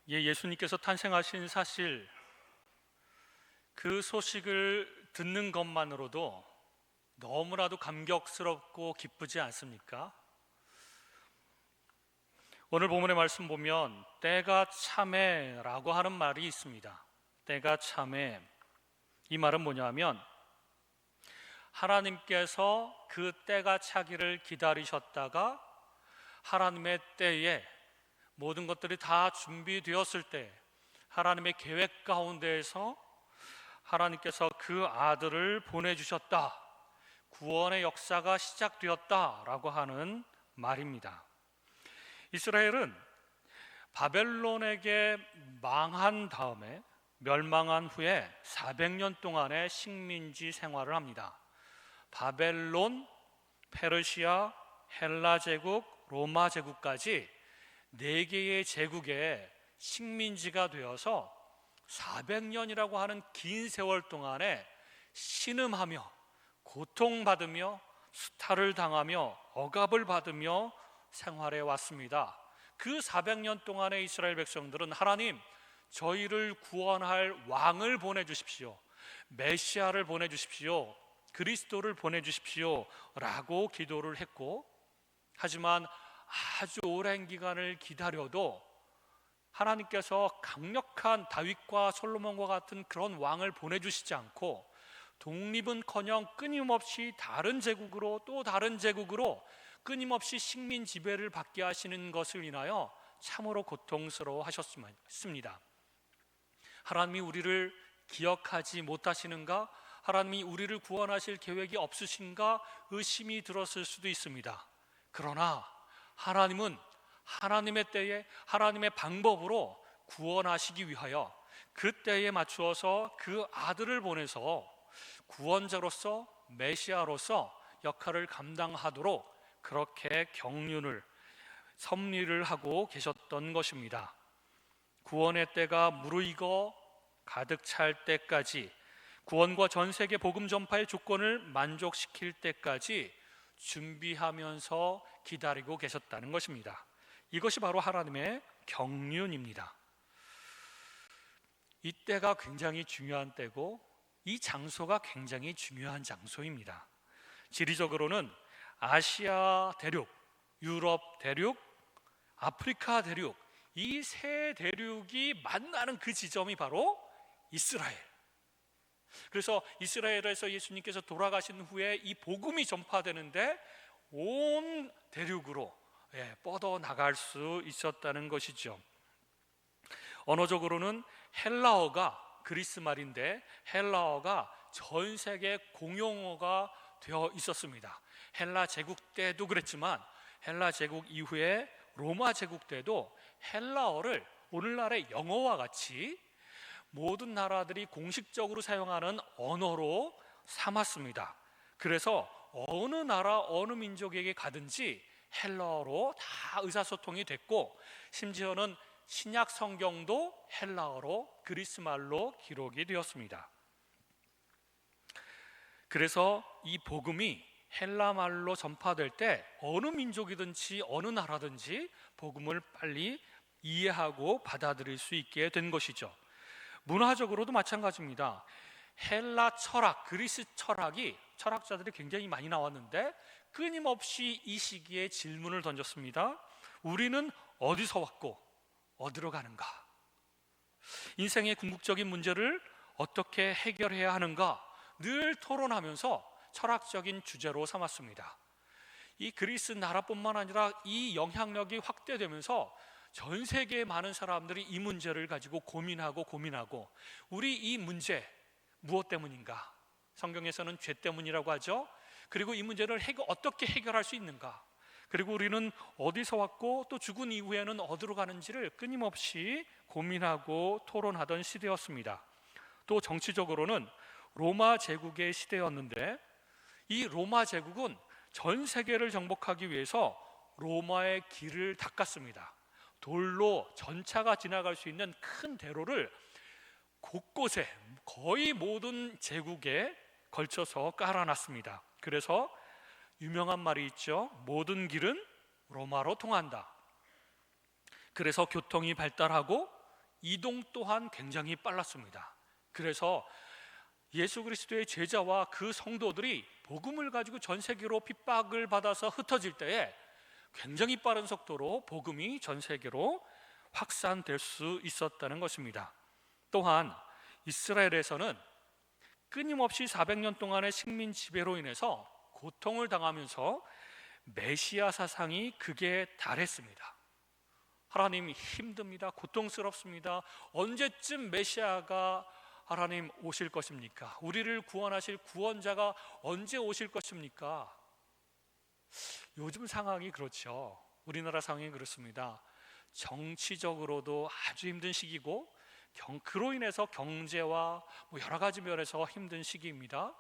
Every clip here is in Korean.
예수님께서 탄생하신 사실, 그 소식을 듣는 것만으로도 너무나도 감격스럽고 기쁘지 않습니까? 오늘 본문의 말씀 보면 때가 참에라고 하는 말이 있습니다. 때가 참에, 이 말은 뭐냐 하면 하나님께서 그 때가 차기를 기다리셨다가 하나님의 때에 모든 것들이 다 준비되었을 때 하나님의 계획 가운데에서 하나님께서 그 아들을 보내주셨다, 구원의 역사가 시작되었다라고 하는 말입니다. 이스라엘은 바벨론에게 망한 다음에, 멸망한 후에 400년 동안의 식민지 생활을 합니다. 바벨론, 페르시아, 헬라 제국, 로마 제국까지 4개의 제국의 식민지가 되어서 400년이라고 하는 긴 세월 동안에 신음하며 고통받으며 수탈을 당하며 억압을 받으며 생활해 왔습니다. 그 400년 동안의 이스라엘 백성들은 하나님, 저희를 구원할 왕을 보내주십시오, 메시아를 보내주십시오, 그리스도를 보내주십시오 라고 기도를 했고, 하지만 아주 오랜 기간을 기다려도 하나님께서 강력한 다윗과 솔로몬과 같은 그런 왕을 보내주시지 않고 독립은커녕 끊임없이 다른 제국으로 또 다른 제국으로 끊임없이 식민 지배를 받게 하시는 것을 인하여 참으로 고통스러워 하셨습니다. 하나님이 우리를 기억하지 못하시는가? 하나님이 우리를 구원하실 계획이 없으신가? 의심이 들었을 수도 있습니다. 그러나 하나님은 하나님의 때에 하나님의 방법으로 구원하시기 위하여 그 때에 맞추어서 그 아들을 보내서 구원자로서, 메시아로서 역할을 감당하도록 그렇게 경륜을, 섭리를 하고 계셨던 것입니다. 구원의 때가 무르익어 가득 찰 때까지, 구원과 전 세계 복음 전파의 조건을 만족시킬 때까지 준비하면서 기다리고 계셨다는 것입니다. 이것이 바로 하나님의 경륜입니다. 이 때가 굉장히 중요한 때고 이 장소가 굉장히 중요한 장소입니다. 지리적으로는 아시아 대륙, 유럽 대륙, 아프리카 대륙, 이 세 대륙이 만나는 그 지점이 바로 이스라엘. 그래서 이스라엘에서 예수님께서 돌아가신 후에 이 복음이 전파되는데 온 대륙으로 뻗어 나갈 수 있었다는 것이죠. 언어적으로는 헬라어가 그리스 말인데 헬라어가 전 세계 공용어가 되어 있었습니다. 헬라 제국 때도 그랬지만 헬라 제국 이후에 로마 제국 때도 헬라어를 오늘날의 영어와 같이 모든 나라들이 공식적으로 사용하는 언어로 삼았습니다. 그래서 어느 나라, 어느 민족에게 가든지 헬라어로 다 의사소통이 됐고, 심지어는 신약 성경도 헬라어로, 그리스 말로 기록이 되었습니다. 그래서 이 복음이 헬라 말로 전파될 때 어느 민족이든지 어느 나라든지 복음을 빨리 이해하고 받아들일 수 있게 된 것이죠. 문화적으로도 마찬가지입니다. 헬라 철학, 그리스 철학이, 철학자들이 굉장히 많이 나왔는데 끊임없이 이 시기에 질문을 던졌습니다. 우리는 어디서 왔고 어디로 가는가? 인생의 궁극적인 문제를 어떻게 해결해야 하는가? 늘 토론하면서 철학적인 주제로 삼았습니다. 이 그리스 나라뿐만 아니라 이 영향력이 확대되면서 전 세계의 많은 사람들이 이 문제를 가지고 고민하고 우리 이 문제 무엇 때문인가? 성경에서는 죄 때문이라고 하죠. 그리고 이 문제를 어떻게 해결할 수 있는가? 그리고 우리는 어디서 왔고 또 죽은 이후에는 어디로 가는지를 끊임없이 고민하고 토론하던 시대였습니다. 또 정치적으로는 로마 제국의 시대였는데 이 로마 제국은 전 세계를 정복하기 위해서 로마의 길을 닦았습니다. 돌로 전차가 지나갈 수 있는 큰 대로를 곳곳에 거의 모든 제국에 걸쳐서 깔아놨습니다. 그래서 유명한 말이 있죠. 모든 길은 로마로 통한다. 그래서 교통이 발달하고 이동 또한 굉장히 빨랐습니다. 그래서 예수 그리스도의 제자와 그 성도들이 복음을 가지고 전 세계로 핍박을 받아서 흩어질 때에 굉장히 빠른 속도로 복음이 전 세계로 확산될 수 있었다는 것입니다. 또한 이스라엘에서는 끊임없이 400년 동안의 식민 지배로 인해서 고통을 당하면서 메시아 사상이 극에 달했습니다. 하나님 힘듭니다. 고통스럽습니다. 언제쯤 메시아가 하나님 오실 것입니까? 우리를 구원하실 구원자가 언제 오실 것입니까? 요즘 상황이 그렇죠. 우리나라 상황이 그렇습니다. 정치적으로도 아주 힘든 시기고 그로 인해서 경제와 여러 가지 면에서 힘든 시기입니다.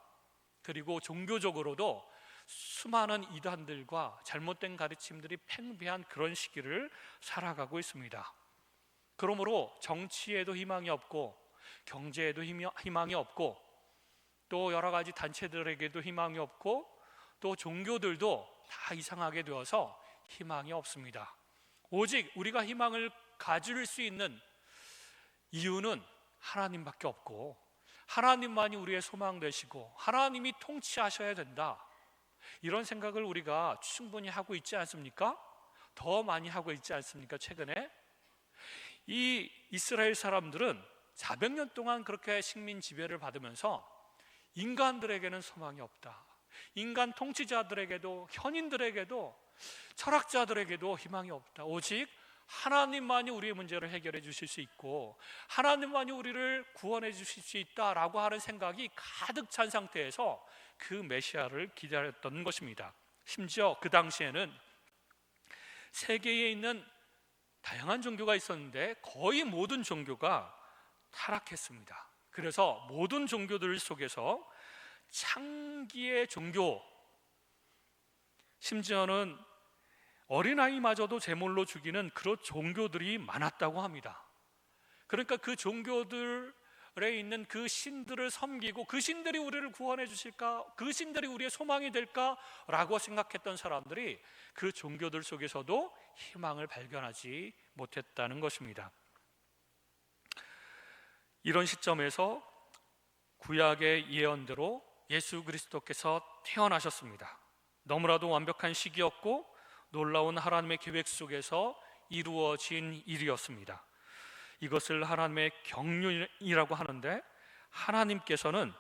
그리고 종교적으로도 수많은 이단들과 잘못된 가르침들이 팽배한 그런 시기를 살아가고 있습니다. 그러므로 정치에도 희망이 없고 경제에도 희망이 없고 또 여러 가지 단체들에게도 희망이 없고 또 종교들도 다 이상하게 되어서 희망이 없습니다. 오직 우리가 희망을 가질 수 있는 이유는 하나님밖에 없고 하나님만이 우리의 소망 되시고 하나님이 통치하셔야 된다, 이런 생각을 우리가 충분히 하고 있지 않습니까? 더 많이 하고 있지 않습니까? 최근에 이 이스라엘 사람들은 400년 동안 그렇게 식민 지배를 받으면서 인간들에게는 소망이 없다, 인간 통치자들에게도 현인들에게도 철학자들에게도 희망이 없다, 오직 하나님만이 우리의 문제를 해결해 주실 수 있고 하나님만이 우리를 구원해 주실 수 있다라고 하는 생각이 가득 찬 상태에서 그 메시아를 기다렸던 것입니다. 심지어 그 당시에는 세계에 있는 다양한 종교가 있었는데 거의 모든 종교가 타락했습니다. 그래서 모든 종교들 속에서 창기의 종교, 심지어는 어린아이마저도 제물로 죽이는 그런 종교들이 많았다고 합니다. 그러니까 그 종교들에 있는 그 신들을 섬기고 그 신들이 우리를 구원해 주실까, 그 신들이 우리의 소망이 될까라고 생각했던 사람들이 그 종교들 속에서도 희망을 발견하지 못했다는 것입니다. 이런 시점에서 구약의 예언대로 예수 그리스도께서 태어나셨습니다. 너무나도 완벽한 시기였고 놀라운 하나님의 계획 속에서 이루어진 일이었습니다. 이것을 하나님의 경륜이라고 하는데, 하나님께서는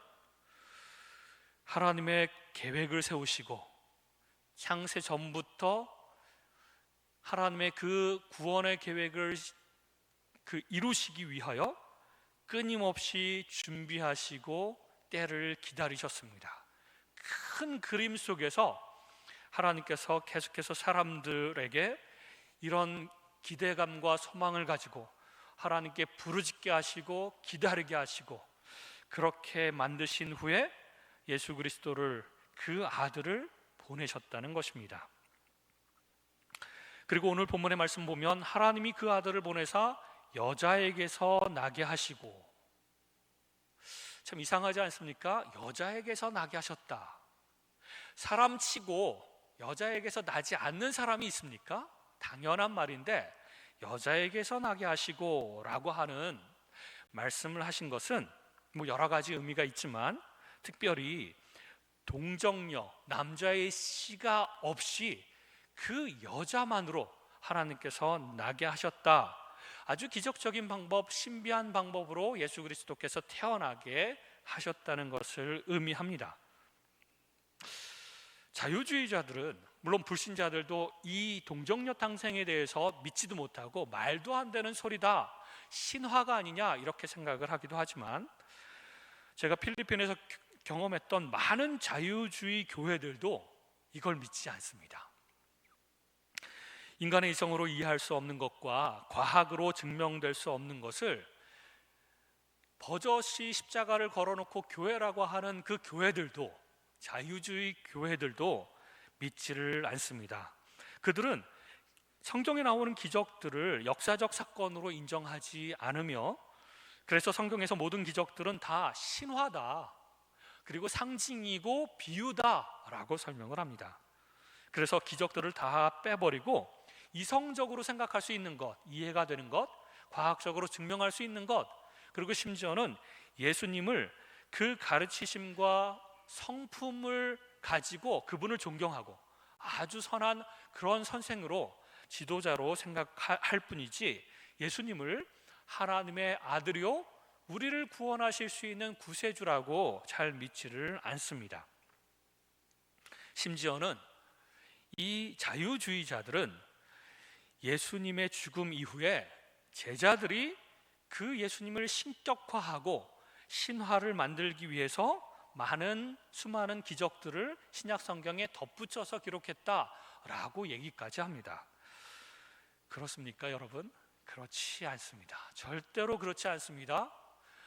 하나님의 계획을 세우시고 창세 전부터 하나님의 그 구원의 계획을 이루시기 위하여 끊임없이 준비하시고 때를 기다리셨습니다. 큰 그림 속에서 하나님께서 계속해서 사람들에게 이런 기대감과 소망을 가지고 하나님께 부르짖게 하시고 기다리게 하시고 그렇게 만드신 후에 예수 그리스도를, 그 아들을 보내셨다는 것입니다. 그리고 오늘 본문의 말씀 보면 하나님이 그 아들을 보내사 여자에게서 나게 하시고, 참 이상하지 않습니까? 여자에게서 나게 하셨다. 사람치고 여자에게서 나지 않는 사람이 있습니까? 당연한 말인데 여자에게서 나게 하시고 라고 하는 말씀을 하신 것은 여러 가지 의미가 있지만 특별히 동정녀, 남자의 씨가 없이 그 여자만으로 하나님께서 나게 하셨다. 아주 기적적인 방법, 신비한 방법으로 예수 그리스도께서 태어나게 하셨다는 것을 의미합니다. 자유주의자들은, 물론 불신자들도 이 동정녀 탄생에 대해서 믿지도 못하고 말도 안 되는 소리다, 신화가 아니냐 이렇게 생각을 하기도 하지만, 제가 필리핀에서 경험했던 많은 자유주의 교회들도 이걸 믿지 않습니다. 인간의 이성으로 이해할 수 없는 것과 과학으로 증명될 수 없는 것을 버젓이 십자가를 걸어놓고 교회라고 하는 그 교회들도, 자유주의 교회들도 믿지를 않습니다. 그들은 성경에 나오는 기적들을 역사적 사건으로 인정하지 않으며, 그래서 성경에서 모든 기적들은 다 신화다, 그리고 상징이고 비유다라고 설명을 합니다. 그래서 기적들을 다 빼버리고 이성적으로 생각할 수 있는 것, 이해가 되는 것, 과학적으로 증명할 수 있는 것, 그리고 심지어는 예수님을 그 가르치심과 성품을 가지고 그분을 존경하고 아주 선한 그런 선생으로 지도자로 생각할 뿐이지, 예수님을 하나님의 아들이요 우리를 구원하실 수 있는 구세주라고 잘 믿지를 않습니다. 심지어는 이 자유주의자들은 예수님의 죽음 이후에 제자들이 그 예수님을 신격화하고 신화를 만들기 위해서 수많은 기적들을 신약 성경에 덧붙여서 기록했다라고 얘기까지 합니다. 그렇습니까, 여러분? 그렇지 않습니다. 절대로 그렇지 않습니다.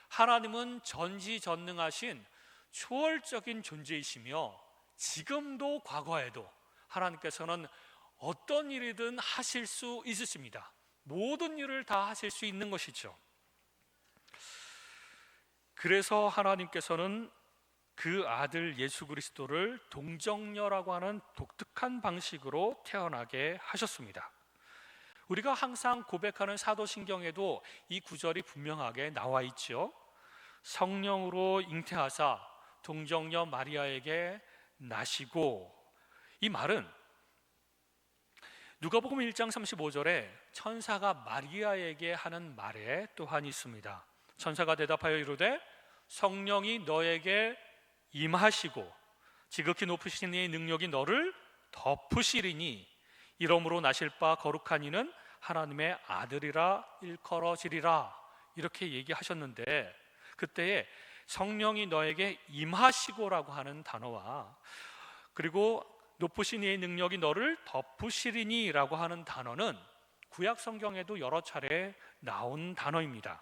하나님은 전지전능하신 초월적인 존재이시며 지금도 과거에도 하나님께서는 어떤 일이든 하실 수 있으십니다. 모든 일을 다 하실 수 있는 것이죠. 그래서 하나님께서는 그 아들 예수 그리스도를 동정녀라고 하는 독특한 방식으로 태어나게 하셨습니다. 우리가 항상 고백하는 사도신경에도 이 구절이 분명하게 나와 있죠. 성령으로 잉태하사 동정녀 마리아에게 나시고, 이 말은 누가복음 1장 35절에 천사가 마리아에게 하는 말에 또한 있습니다. 천사가 대답하여 이르되 성령이 너에게 임하시고 지극히 높으신 이의 능력이 너를 덮으시리니 이러므로 나실 바 거룩한 이는 하나님의 아들이라 일컬어지리라, 이렇게 얘기하셨는데, 그때에 성령이 너에게 임하시고라고 하는 단어와 그리고 높으신 이의 능력이 너를 덮으시리니 라고 하는 단어는 구약 성경에도 여러 차례 나온 단어입니다.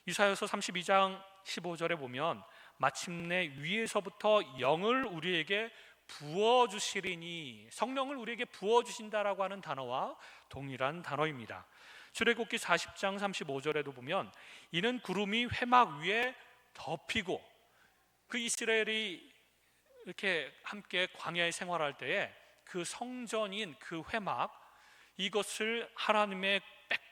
이사야서 32장 15절에 보면 마침내 위에서부터 영을 우리에게 부어주시리니, 성령을 우리에게 부어주신다라고 하는 단어와 동일한 단어입니다. 출애굽기 40장 35절에도 보면 이는 구름이 회막 위에 덮이고, 그 이스라엘이 이렇게 함께 광야에 생활할 때에 그 성전인 그 회막, 이것을 하나님의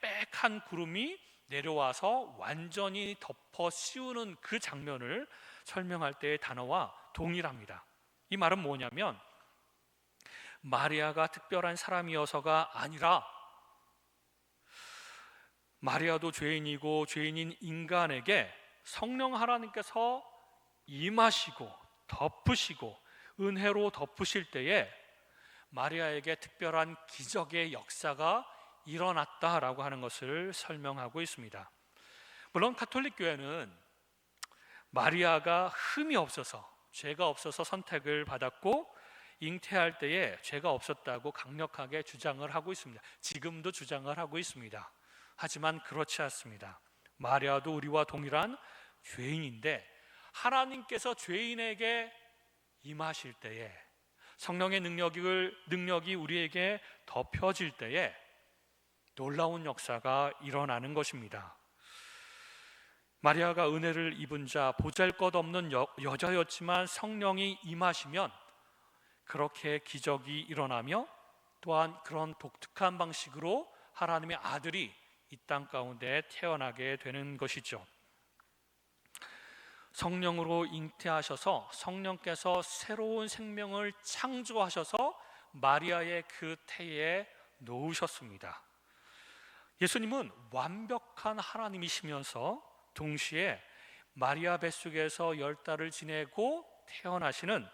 빽빽한 구름이 내려와서 완전히 덮어 씌우는 그 장면을 설명할 때의 단어와 동일합니다. 이 말은 뭐냐면 마리아가 특별한 사람이어서가 아니라 마리아도 죄인이고 죄인인 인간에게 성령 하나님께서 임하시고 덮으시고 은혜로 덮으실 때에 마리아에게 특별한 기적의 역사가 일어났다라고 하는 것을 설명하고 있습니다. 물론 가톨릭 교회는 마리아가 흠이 없어서, 죄가 없어서 선택을 받았고 잉태할 때에 죄가 없었다고 강력하게 주장을 하고 있습니다. 지금도 주장을 하고 있습니다. 하지만 그렇지 않습니다. 마리아도 우리와 동일한 죄인인데 하나님께서 죄인에게 임하실 때에, 성령의 능력이 우리에게 덮여질 때에 놀라운 역사가 일어나는 것입니다. 마리아가 은혜를 입은 자, 보잘것없는 여자였지만 성령이 임하시면 그렇게 기적이 일어나며 또한 그런 독특한 방식으로 하나님의 아들이 이 땅 가운데 태어나게 되는 것이죠. 성령으로 잉태하셔서 성령께서 새로운 생명을 창조하셔서 마리아의 그 태에 놓으셨습니다. 예수님은 완벽한 하나님이시면서 동시에 마리아 뱃속에서 10달을 지내고 태어나시는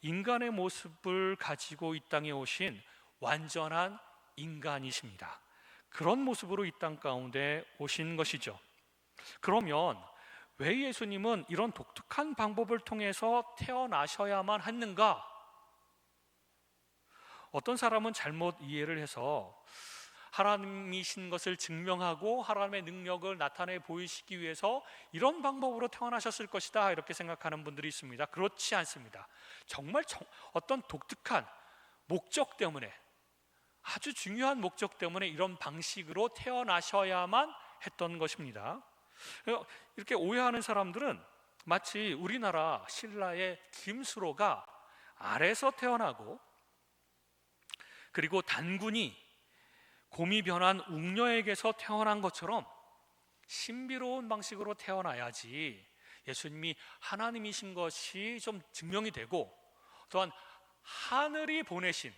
인간의 모습을 가지고 이 땅에 오신 완전한 인간이십니다. 그런 모습으로 이 땅 가운데 오신 것이죠. 그러면 왜 예수님은 이런 독특한 방법을 통해서 태어나셔야만 했는가? 어떤 사람은 잘못 이해를 해서 하나님이신 것을 증명하고 하나님의 능력을 나타내 보이시기 위해서 이런 방법으로 태어나셨을 것이다, 이렇게 생각하는 분들이 있습니다. 그렇지 않습니다. 정말 어떤 독특한 목적 때문에, 아주 중요한 목적 때문에 이런 방식으로 태어나셔야만 했던 것입니다. 이렇게 오해하는 사람들은 마치 우리나라 신라의 김수로가 알에서 태어나고 그리고 단군이 곰이 변한 웅녀에게서 태어난 것처럼 신비로운 방식으로 태어나야지 예수님이 하나님이신 것이 좀 증명이 되고, 또한 하나님이 보내신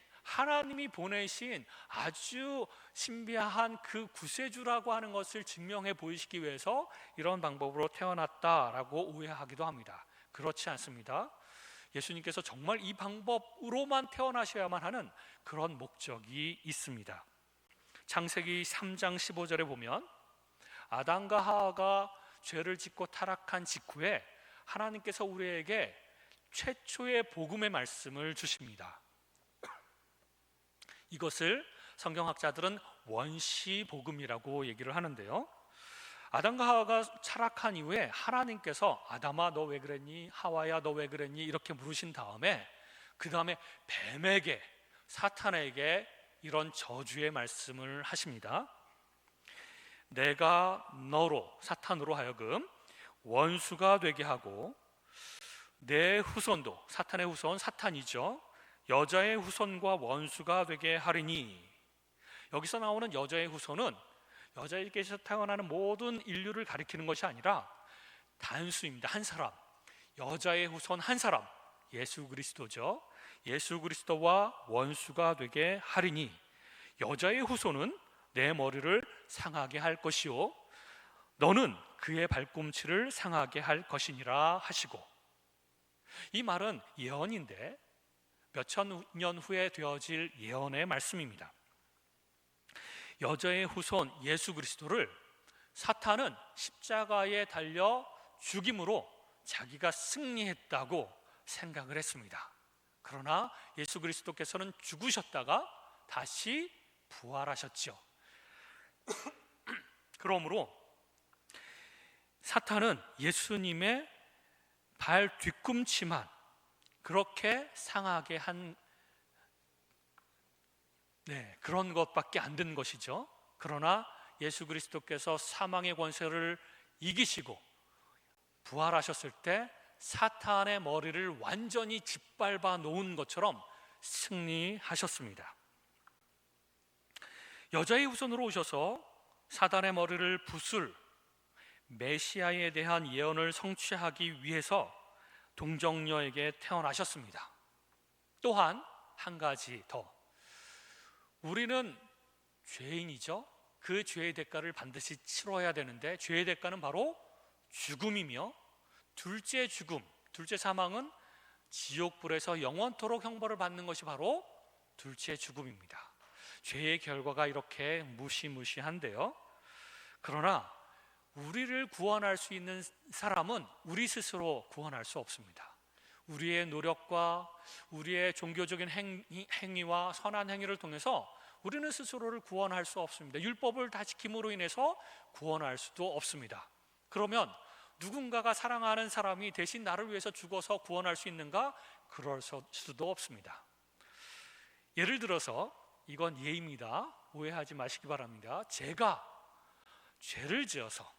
아주 신비한 그 구세주라고 하는 것을 증명해 보이시기 위해서 이런 방법으로 태어났다라고 오해하기도 합니다. 그렇지 않습니다. 예수님께서 정말 이 방법으로만 태어나셔야만 하는 그런 목적이 있습니다. 창세기 3장 15절에 보면 아담과 하와가 죄를 짓고 타락한 직후에 하나님께서 우리에게 최초의 복음의 말씀을 주십니다. 이것을 성경학자들은 원시 복음이라고 얘기를 하는데요, 아담과 하와가 타락한 이후에 하나님께서 아담아 너 왜 그랬니? 하와야 너 왜 그랬니? 이렇게 물으신 다음에 그 다음에 뱀에게, 사탄에게 이런 저주의 말씀을 하십니다. 내가 너로, 사탄으로 하여금 원수가 되게 하고 내 후손도, 사탄의 후손 사탄이죠, 여자의 후손과 원수가 되게 하리니. 여기서 나오는 여자의 후손은 여자에게서 태어나는 모든 인류를 가리키는 것이 아니라 단수입니다. 한 사람, 여자의 후손 한 사람, 예수 그리스도죠. 예수 그리스도와 원수가 되게 하리니 여자의 후손은 내 머리를 상하게 할 것이요 너는 그의 발꿈치를 상하게 할 것이니라 하시고. 이 말은 예언인데 몇천 년 후에 되어질 예언의 말씀입니다. 여자의 후손 예수 그리스도를 사탄은 십자가에 달려 죽임으로 자기가 승리했다고 생각을 했습니다. 그러나 예수 그리스도께서는 죽으셨다가 다시 부활하셨죠. 그러므로 사탄은 예수님의 발 뒤꿈치만 그렇게 상하게 한 그런 것밖에 안 된 것이죠. 그러나 예수 그리스도께서 사망의 권세를 이기시고 부활하셨을 때 사탄의 머리를 완전히 짓밟아 놓은 것처럼 승리하셨습니다. 여자의 후손으로 오셔서 사단의 머리를 부술 메시아에 대한 예언을 성취하기 위해서 동정녀에게 태어나셨습니다. 또한 한 가지 더, 우리는 죄인이죠. 그 죄의 대가를 반드시 치러야 되는데 죄의 대가는 바로 죽음이며, 둘째 죽음, 둘째 사망은 지옥불에서 영원토록 형벌을 받는 것이 바로 둘째 죽음입니다. 죄의 결과가 이렇게 무시무시한데요, 그러나 우리를 구원할 수 있는 사람은 우리 스스로 구원할 수 없습니다. 우리의 노력과 우리의 종교적인 행위와 선한 행위를 통해서 우리는 스스로를 구원할 수 없습니다. 율법을 다 지킴으로 인해서 구원할 수도 없습니다. 그러면 누군가가 사랑하는 사람이 대신 나를 위해서 죽어서 구원할 수 있는가? 그럴 수도 없습니다. 예를 들어서, 이건 예입니다. 오해하지 마시기 바랍니다. 제가 죄를 지어서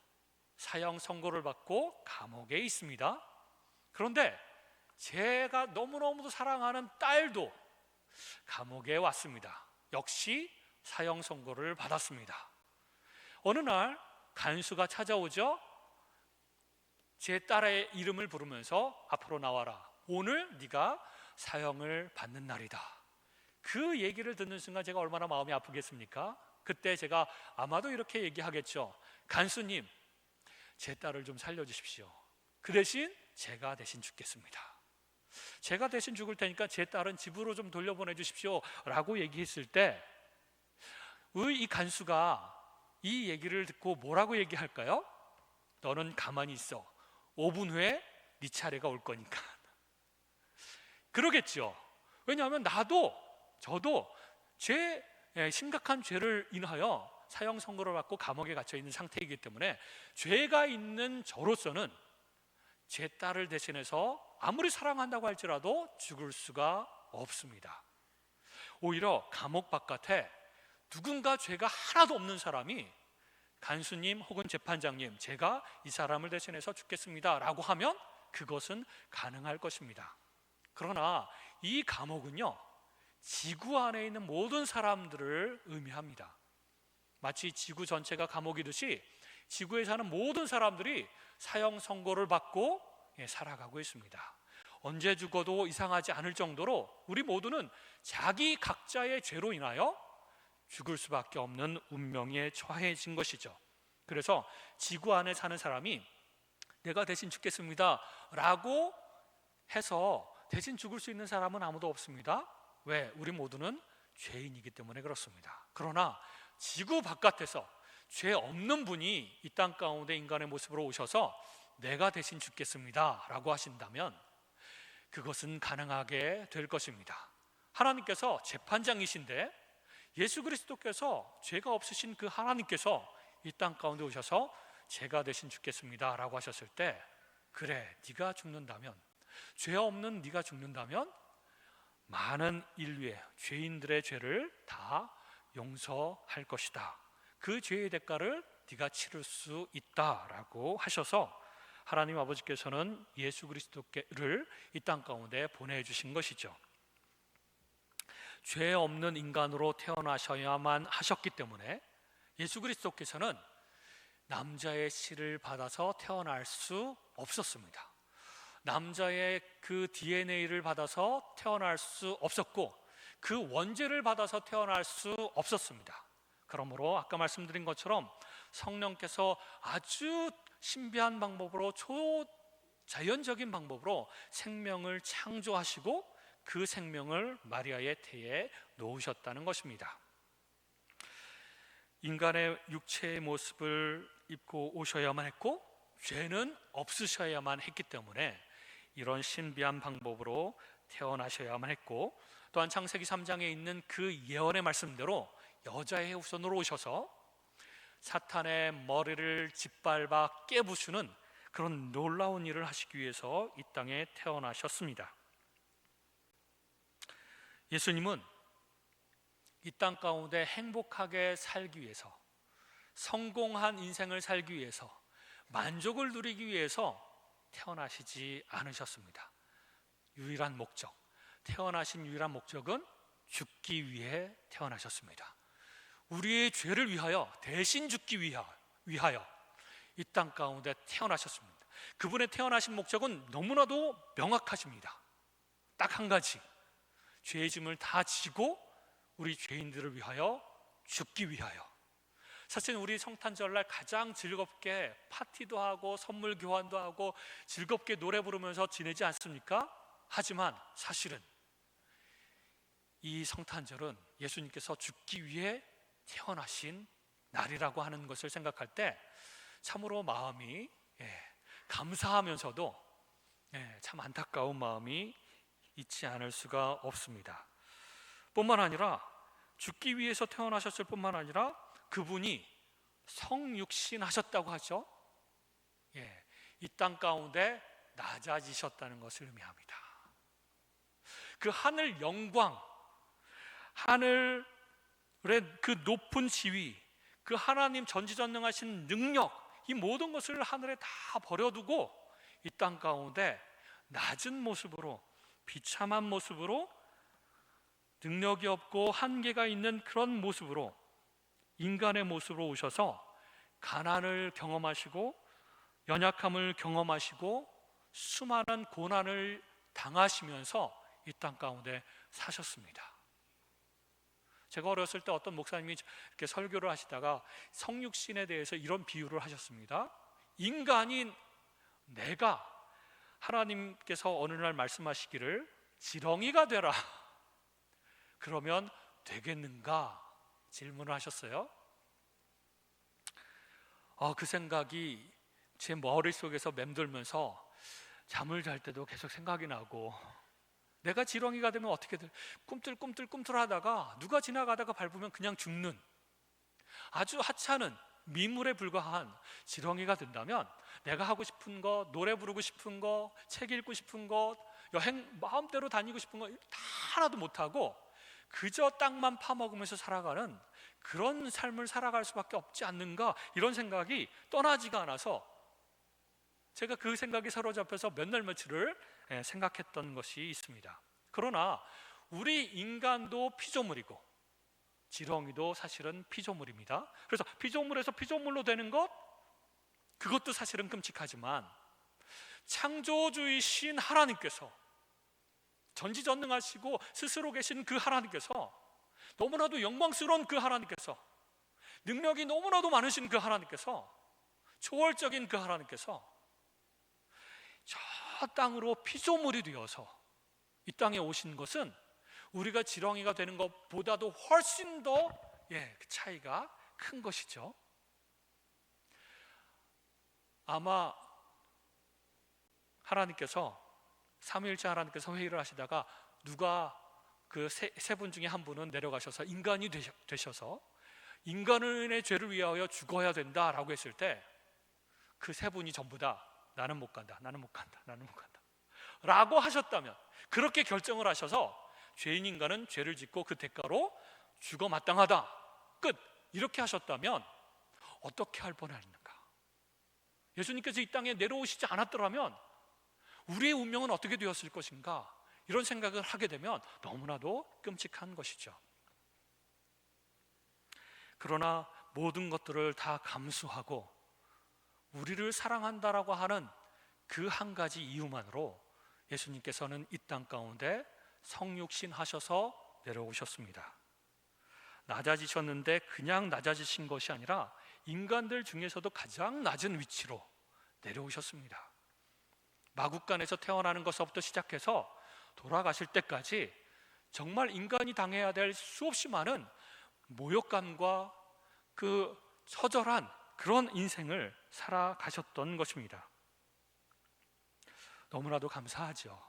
사형 선고를 받고 감옥에 있습니다. 그런데 제가 너무너무도 사랑하는 딸도 감옥에 왔습니다. 역시 사형 선고를 받았습니다. 어느 날 간수가 찾아오죠. 제 딸의 이름을 부르면서 앞으로 나와라. 오늘 네가 사형을 받는 날이다. 그 얘기를 듣는 순간 제가 얼마나 마음이 아프겠습니까? 그때 제가 아마도 이렇게 얘기하겠죠. 간수님, 제 딸을 좀 살려주십시오. 그 대신 제가 대신 죽겠습니다. 제가 대신 죽을 테니까 제 딸은 집으로 좀 돌려보내 주십시오 라고 얘기했을 때 이 간수가 이 얘기를 듣고 뭐라고 얘기할까요? 너는 가만히 있어. 5분 후에 네 차례가 올 거니까. 그러겠죠. 왜냐하면 저도 제 심각한 죄를 인하여 사형 선고를 받고 감옥에 갇혀 있는 상태이기 때문에 죄가 있는 저로서는 제 딸을 대신해서 아무리 사랑한다고 할지라도 죽을 수가 없습니다. 오히려 감옥 바깥에 누군가 죄가 하나도 없는 사람이 간수님 혹은 재판장님, 제가 이 사람을 대신해서 죽겠습니다 라고 하면 그것은 가능할 것입니다. 그러나 이 감옥은요, 지구 안에 있는 모든 사람들을 의미합니다. 마치 지구 전체가 감옥이듯이 지구에 사는 모든 사람들이 사형 선고를 받고 살아가고 있습니다. 언제 죽어도 이상하지 않을 정도로 우리 모두는 자기 각자의 죄로 인하여 죽을 수밖에 없는 운명에 처해진 것이죠. 그래서 지구 안에 사는 사람이 내가 대신 죽겠습니다 라고 해서 대신 죽을 수 있는 사람은 아무도 없습니다. 왜? 우리 모두는 죄인이기 때문에 그렇습니다. 그러나 지구 바깥에서 죄 없는 분이 이 땅 가운데 인간의 모습으로 오셔서 내가 대신 죽겠습니다 라고 하신다면 그것은 가능하게 될 것입니다. 하나님께서 재판장이신데 예수 그리스도께서 죄가 없으신 그 하나님께서 이 땅 가운데 오셔서 제가 대신 죽겠습니다 라고 하셨을 때, 그래, 네가 죽는다면, 죄 없는 네가 죽는다면 많은 인류의 죄인들의 죄를 다 용서할 것이다. 그 죄의 대가를 네가 치를 수 있다라고 하셔서 하나님 아버지께서는 예수 그리스도를 이 땅 가운데 보내주신 것이죠. 죄 없는 인간으로 태어나셔야만 하셨기 때문에 예수 그리스도께서는 남자의 씨를 받아서 태어날 수 없었습니다. 남자의 그 DNA를 받아서 태어날 수 없었고 그 원죄를 받아서 태어날 수 없었습니다. 그러므로 아까 말씀드린 것처럼 성령께서 아주 신비한 방법으로 초자연적인 방법으로 생명을 창조하시고 그 생명을 마리아의 태에 놓으셨다는 것입니다. 인간의 육체의 모습을 입고 오셔야만 했고 죄는 없으셔야만 했기 때문에 이런 신비한 방법으로 태어나셔야만 했고, 또한 창세기 3장에 있는 그 예언의 말씀대로 여자의 후손으로 오셔서 사탄의 머리를 짓밟아 깨부수는 그런 놀라운 일을 하시기 위해서 이 땅에 태어나셨습니다. 예수님은 이 땅 가운데 행복하게 살기 위해서, 성공한 인생을 살기 위해서, 만족을 누리기 위해서 태어나시지 않으셨습니다. 유일한 목적, 태어나신 유일한 목적은 죽기 위해 태어나셨습니다. 우리의 죄를 위하여, 대신 죽기 위하여 이 땅 가운데 태어나셨습니다. 그분의 태어나신 목적은 너무나도 명확하십니다. 딱 한 가지, 죄의 짐을 다 지고 우리 죄인들을 위하여 죽기 위하여. 사실 우리 성탄절날 가장 즐겁게 파티도 하고 선물 교환도 하고 즐겁게 노래 부르면서 지내지 않습니까? 하지만 사실은 이 성탄절은 예수님께서 죽기 위해 태어나신 날이라고 하는 것을 생각할 때 참으로 마음이 감사하면서도 참 안타까운 마음이 있지 않을 수가 없습니다. 뿐만 아니라 죽기 위해서 태어나셨을 뿐만 아니라 그분이 성육신 하셨다고 하죠. 이 땅 가운데 낮아지셨다는 것을 의미합니다. 그 하늘 영광, 하늘의 그 높은 지위, 그 하나님 전지전능하신 능력, 이 모든 것을 하늘에 다 버려두고 이 땅 가운데 낮은 모습으로, 비참한 모습으로, 능력이 없고 한계가 있는 그런 모습으로, 인간의 모습으로 오셔서 가난을 경험하시고 연약함을 경험하시고 수많은 고난을 당하시면서 이 땅 가운데 사셨습니다. 제가 어렸을 때 어떤 목사님이 이렇게 설교를 하시다가 성육신에 대해서 이런 비유를 하셨습니다. 인간인 내가 하나님께서 어느 날 말씀하시기를 지렁이가 되라, 그러면 되겠는가 질문을 하셨어요. 그 생각이 제 머릿속에서 맴돌면서 잠을 잘 때도 계속 생각이 나고, 내가 지렁이가 되면 어떻게 돼? 꿈틀꿈틀 하다가 누가 지나가다가 밟으면 그냥 죽는 아주 하찮은 미물에 불과한 지렁이가 된다면 내가 하고 싶은 거, 노래 부르고 싶은 거, 책 읽고 싶은 거, 여행 마음대로 다니고 싶은 거 다 하나도 못하고 그저 땅만 파먹으면서 살아가는 그런 삶을 살아갈 수밖에 없지 않는가, 이런 생각이 떠나지가 않아서 제가 그 생각에 사로잡혀서 몇 날 며칠을 생각했던 것이 있습니다. 그러나 우리 인간도 피조물이고 지렁이도 사실은 피조물입니다. 그래서 피조물에서 피조물로 되는 것, 그것도 사실은 끔찍하지만 창조주이신 하나님께서, 전지전능하시고 스스로 계신 그 하나님께서, 너무나도 영광스러운 그 하나님께서, 능력이 너무나도 많으신 그 하나님께서, 초월적인 그 하나님께서 저 땅으로 피조물이 되어서 이 땅에 오신 것은 우리가 지렁이가 되는 것보다도 훨씬 더 그 차이가 큰 것이죠. 아마 하나님께서, 삼위일체 하나님께서 회의를 하시다가 누가 그 세 분 중에 한 분은 내려가셔서 인간이 되셔서 인간의 죄를 위하여 죽어야 된다라고 했을 때 그 세 분이 전부 다 나는 못 간다, 나는 못 간다, 나는 못 간다 라고 하셨다면, 그렇게 결정을 하셔서 죄인 인간은 죄를 짓고 그 대가로 죽어 마땅하다, 끝, 이렇게 하셨다면 어떻게 할 뻔했는가? 예수님께서 이 땅에 내려오시지 않았더라면 우리의 운명은 어떻게 되었을 것인가? 이런 생각을 하게 되면 너무나도 끔찍한 것이죠. 그러나 모든 것들을 다 감수하고 우리를 사랑한다라고 하는 그 한 가지 이유만으로 예수님께서는 이 땅 가운데 성육신 하셔서 내려오셨습니다. 낮아지셨는데 그냥 낮아지신 것이 아니라 인간들 중에서도 가장 낮은 위치로 내려오셨습니다. 마국간에서 태어나는 것부터 시작해서 돌아가실 때까지 정말 인간이 당해야 될 수없이 많은 모욕감과 그 처절한 그런 인생을 살아가셨던 것입니다. 너무나도 감사하죠.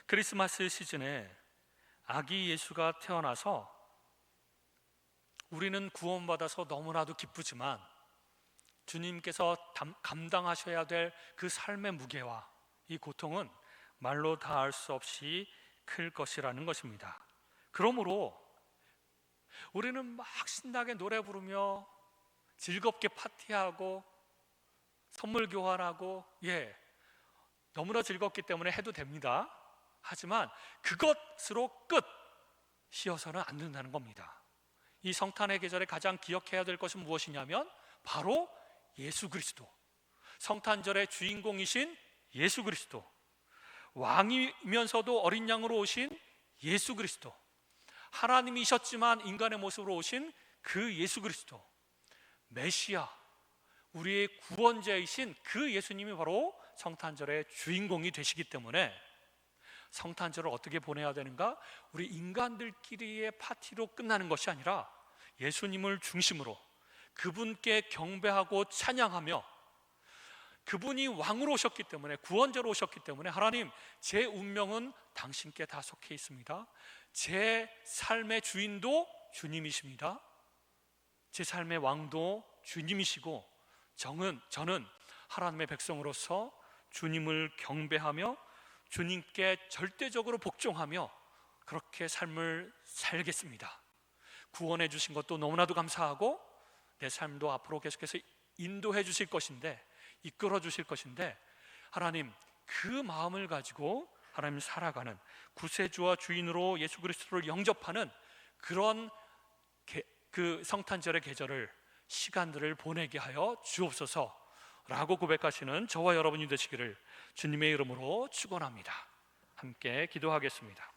크리스마스 시즌에 아기 예수가 태어나서 우리는 구원받아서 너무나도 기쁘지만 주님께서 감당하셔야 될 그 삶의 무게와 이 고통은 말로 다할 수 없이 클 것이라는 것입니다. 그러므로 우리는 막 신나게 노래 부르며 즐겁게 파티하고 선물 교환하고 너무나 즐겁기 때문에 해도 됩니다. 하지만 그것으로 끝이어서는 안 된다는 겁니다. 이 성탄의 계절에 가장 기억해야 될 것은 무엇이냐면 바로 예수 그리스도, 성탄절의 주인공이신 예수 그리스도, 왕이면서도 어린 양으로 오신 예수 그리스도, 하나님이셨지만 인간의 모습으로 오신 그 예수 그리스도, 메시아, 우리의 구원자이신 그 예수님이 바로 성탄절의 주인공이 되시기 때문에 성탄절을 어떻게 보내야 되는가? 우리 인간들끼리의 파티로 끝나는 것이 아니라 예수님을 중심으로 그분께 경배하고 찬양하며, 그분이 왕으로 오셨기 때문에, 구원자로 오셨기 때문에 하나님, 제 운명은 당신께 다 속해 있습니다. 제 삶의 주인도 주님이십니다. 제 삶의 왕도 주님이시고 저는 하나님의 백성으로서 주님을 경배하며 주님께 절대적으로 복종하며 그렇게 삶을 살겠습니다. 구원해 주신 것도 너무나도 감사하고 내 삶도 앞으로 계속해서 인도해 주실 것인데, 이끌어 주실 것인데, 하나님, 그 마음을 가지고 하나님 살아가는 구세주와 주인으로 예수 그리스도를 영접하는 그런 그 성탄절의 계절을, 시간들을 보내게 하여 주옵소서라고 고백하시는 저와 여러분이 되시기를 주님의 이름으로 축원합니다. 함께 기도하겠습니다.